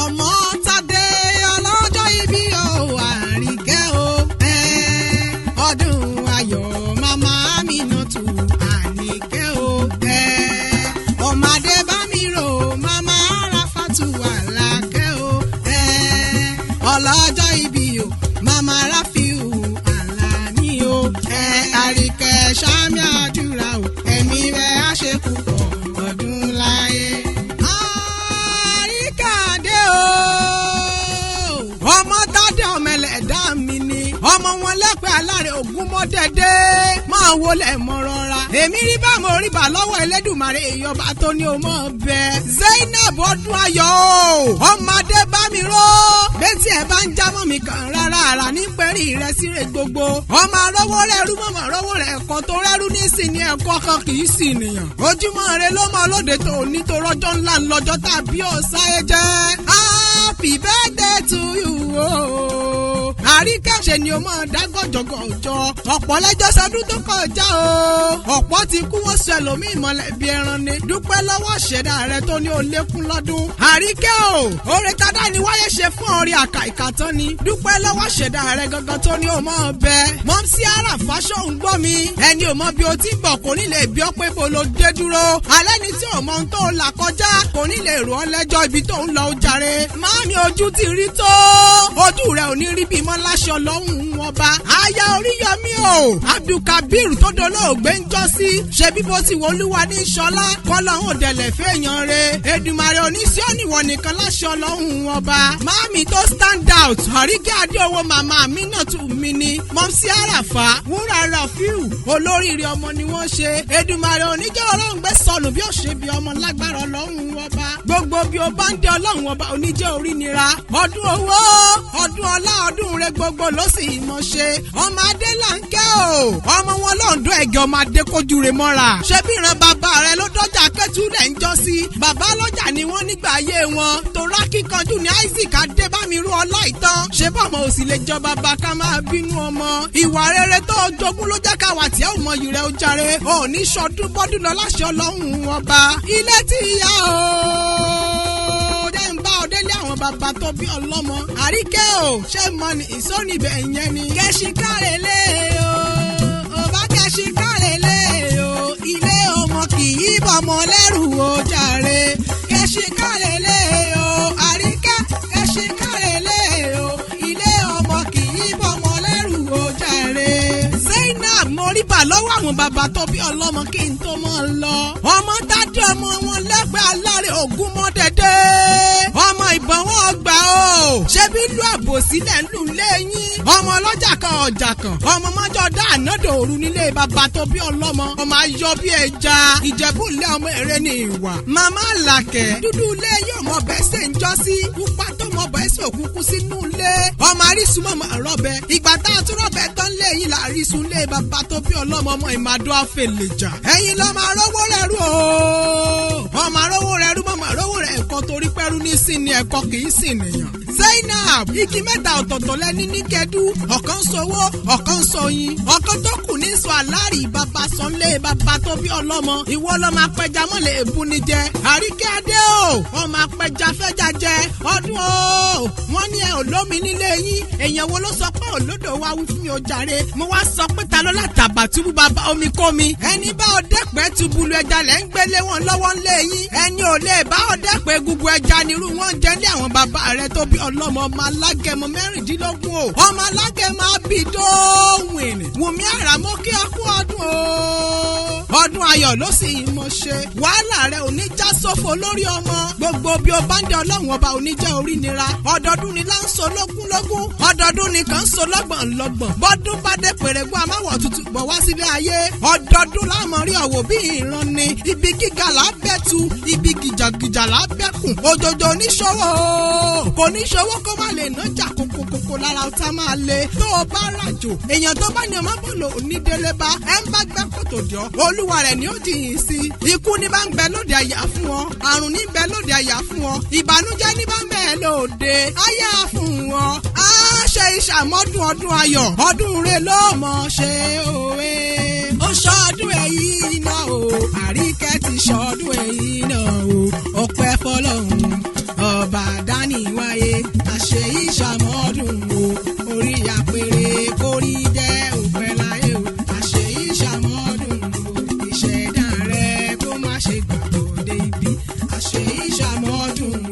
ọmọ Tádé ọlọ́jọ́ ìbí o Àríkẹ́ o ọdún ayọ̀ màmá Aminatu Àníkẹ́ o ọmọ Adébámirò màmá Ráfátù Àlàkẹ́ o ọlọ́jọ́ ìbí o màmá Ráfíù Àlàní o Àríkẹ́ sàmì àdúrà o ẹ̀mí rẹ̀ á ṣe púpọ̀ ọdún láyé. Àríkàdé o ọmọ Tádé ọmọ ẹlẹ́dá mi ni ọmọ wọn lẹ́pẹ́ alárẹ̀ Ògúnmọ́dẹ́dẹ́ máa wọlé mọ́ rọra èmi rí bá mo rí bá lọ́wọ́ Elédùmarè ìyọba tó ní o mọ̀ bẹ́ẹ̀ Zainab ọdún ayọ̀ o ọmọ Adébámirò bẹ́tí ẹ̀ bá ń jámọ́ mi kàn rárá ara ní pẹ́rì rẹ̀ síre gbogbo ọmọ arọ́wọ́ rẹ̀ rú mọ̀mọ́ arọ́wọ́ rẹ̀ ẹ̀kọ́ tó rẹ́rú ní ìsìn ní ẹ̀kọ́ kan kì í sì nìyàn ojúmọ́ rẹ̀ ló mọ lóde tó ní tó rọ́jọ́ ńlá ńlọ́jọ́ tàbí ọ̀sáyé jẹ́ happy birthday to you o Àríkẹ́ ṣe ni o máa dá gọ̀jọ̀gọ̀jọ̀ ọ̀pọ̀ lẹ́jọ́ sọdún tó kọjá o ọ̀pọ̀ ti kú wọ́n sọ ẹlòmíì mọ̀lẹ́bí ẹran ni dúpẹ́ lọ́wọ́ ṣẹ̀dá rẹ tó ní o lékún lọ́dún Àríkẹ́ o oore tádá ni wáyé ṣe fún ọrẹ àkà ìkàtán ni dúpẹ́ lọ́wọ́ ṣẹ̀dá rẹ gangan tó ní o mọ̀ bẹ́ẹ̀ Mọ́msí Àràfáṣọ́ ń gbọ́ mi ẹni ò mọ bí o ti ń bọ̀ kò ní lè bí ọ pé bo lo dé dúró alẹ́ ni tí ò mọ ohun tó là kọjá kò ní lè rò ọ́ lẹ́jọ́ ibi tó ń lọ ó jàre máàmí ojú ti rí tó ojú rẹ ò ní rí bí mọ́ láṣọ lọ́hùn ọba aya Oríyọmí o Abdulkabir tó dolóògbé ń jọ sí ṣe bí bó ti wọlúwa ní ṣọlá kọlọ́hún òdẹ̀lẹ̀ fẹ́yàn re Èdùmàrè oníṣẹ́ òníwọ̀ nìkan láṣọ lọ́hùn ọba máàmí tó stand out Àríkẹ́ Adéowó màmá Aminatu mi ni Mọ́msí Àràfá wúrà Rafiu olóríire ọmọ ni wọ́n ṣe Èdùmàrè oníjẹ́ ọlọ́run gbé sọnù bí ó ṣe bí ọmọ lágbára ọlọ́run ọba gbogbo bí o bá ń dé ọlọ́run ọba oníjẹ́ orí nira ọdún owó ọdún ọlá ọdún rẹ gbogbo ló sì mọ̀ ṣe ọmọ Adélànkẹ́ o ọmọ wọn lọ́ọ̀dún ẹ̀gẹ́ ọmọ adékojú rẹ mọ́ra ṣé bí ìran bàbá rẹ ló dọ́jà kẹ́tù rẹ̀ ń jọ sí bàbá lọ́jà ni wọ́n nígbà ayé wọn torá kíkanjú ní Isaac Adébámirò Ọláìtàn ṣé bọ́mọ ò sì lè jọ bàbá ká máa bínú ọmọ ìwà rere tó jogún ló jẹ́ káwa tí ẹ ò mọ ìrẹ́ ó jàre ò ní sọdún bọ́dún lọ láṣẹ ọlọ́run ọba ilé tí ìyá o délé àwọn bàbá tó bí ọlọ́mọ Àríkẹ́ o ṣé mọ ní ìsọ́nibẹ̀ yẹn ni. kẹ́sì kárẹ̀lé o ọba kẹ́sì kárẹ̀lé o ilé ọmọ kì í bọ̀mọ lẹ́rù o jàre kẹ́sì kárẹ̀lé o Àríkẹ́ kẹ́sì kárẹ̀lé o ilé ọmọ kì í bọ̀mọ lẹ́rù o jàre. Zainab moriba lọ́wọ́ àwọn bàbá tó bí ọlọ́mọ kí n tó mọ̀ lọ ọmọ Tádé ọmọ wọn lẹ́gbẹ̀ẹ́ alárẹ̀ Ògúnmọ́dẹ́dẹ́ ọmọ ìbọn wọn gbà ó ṣé bí ìlú àbòsílẹ̀ ń lù lẹ́yìn ọmọ ọlọ́jà kan ọjà kan ọmọ mọ́jọ́ dá ànádò òru nílé bàbá tó bí ọlọ́mọ ọmọ ayọ̀ bí ẹja Ìjẹ̀bú ilé ọmọ èrè ní ìwà màmá Àlàkẹ́ dúdú ilé yóò mọ bẹ́ẹ̀ ṣe ń jọ sí pupa tó mọ bẹ́ẹ̀ ṣe òkùnkùn sínú ilé ọmọ àrísùn mọ̀mọ́ rọ́bẹ ìgbà tá a tún rọ́bẹ tán lẹ́yìn làrísùn ilé bàbá tó bí ọlọ́mọ ọmọ ìmàdó àfẹlẹ̀jà ẹ̀yin lọ́mọ arówó rẹ̀ rú o ọmọ arówó rẹ̀ rú mọ̀mọ́ arówó rẹ̀ ẹ̀kọ́ torí pẹ́rú ní sí ni ẹ̀kọ́ kì í sì nìyàn. Zainab igi mẹ́ta ọ̀tọ̀ọ̀tọ̀ lẹ́ni ní kẹdú ọ̀kan sowó ọ̀kan sọyin ọ̀kan tó kù ní sọ àlárì bàbá sọ́nlé bàbá tó bí ọlọ́mọ ìwọ lọ́mọ apẹja mọ́lẹ̀ èbú ni jẹ Àríkẹ́ Adé o ọmọ apẹja fẹ́jà jẹ ọdún o wọ́n ní ẹ ò lómi nílé yín èèyàn wo ló sọ pé òlódò wa wí fún mi ó jàre mo wá sọ pé ta ló látàbà túbú bàbá omi kó mi ẹni bá ọdẹ́pẹ́ túbúlù ẹja lẹ́ ń gbélé wọn lọ́wọ́ ńlé yín ẹni ò lè bá ọdẹ́pẹ́ gbogbo ẹja nírú wọn jẹ́ ní àwọn bàbá rẹ tó bí ọlọ́mọ ọmọ alágẹmọ mẹ́rìndínlógún o ọmọ alágẹmọ abidóhùn Wùmí Àràmọ́ kí ọ kú ọdún o ọdún ayọ̀ ló sì mọ̀ ṣe wàhálà rẹ ò ní já sófo lórí ọmọ gbogbo bí o bá ń dé ọlọ́run ọba ò ní jẹ́ orí nira ọdọọdún ni là ń so lógúnlógún ọdọọdún ni kàn ń so lọ́gbọ̀nlọ́gbọ̀n bọ́dún bá dé pèrègùn amáwọ̀ tutù bọ̀ wá sílé ayé ọdọọdún láàmú rí ọ̀wọ̀ bí ìran ni ibi gíga là á bẹ́ tu ibi gìjàgìjà là á bẹ́kùn òjòjò oníṣòwò kò ní ṣòwò kó má lè nájà kókókókó lára ọ̀tá máa le tó o bá ràjò èèyàn tó bá ní ọmọ bọ̀lọ̀ onídélébá ẹ̀ ń bá gbẹ́ kòtò jọ olúwa rẹ̀ ni ó jìyìn sí ikú ní bá ń bẹ lóde àyà fún ọ àrùn ní bẹ lóde àyà fún ọ ìbànújẹ́ ní bá ń bẹ lóde àyà fún ọ á ṣe ìṣàmọ́dún ọdún ayọ̀ ọdún rẹ ló mọ̀ ṣe òwe ó ṣọdún èyí náà o Àríkẹ́ ti ṣọdún èyí náà o ọpẹ́ fọ́lọ́run ọba. àdániwáyé àṣeyí ṣàmọ́dún o orí àpèrè kórí jẹ́ òpẹ́ láyé o àṣeyí ṣàmọ́dún o ìṣẹ̀dá rẹ kó má ṣe gbàgbọ́dé ibi àṣeyí ṣàmọ́dún o.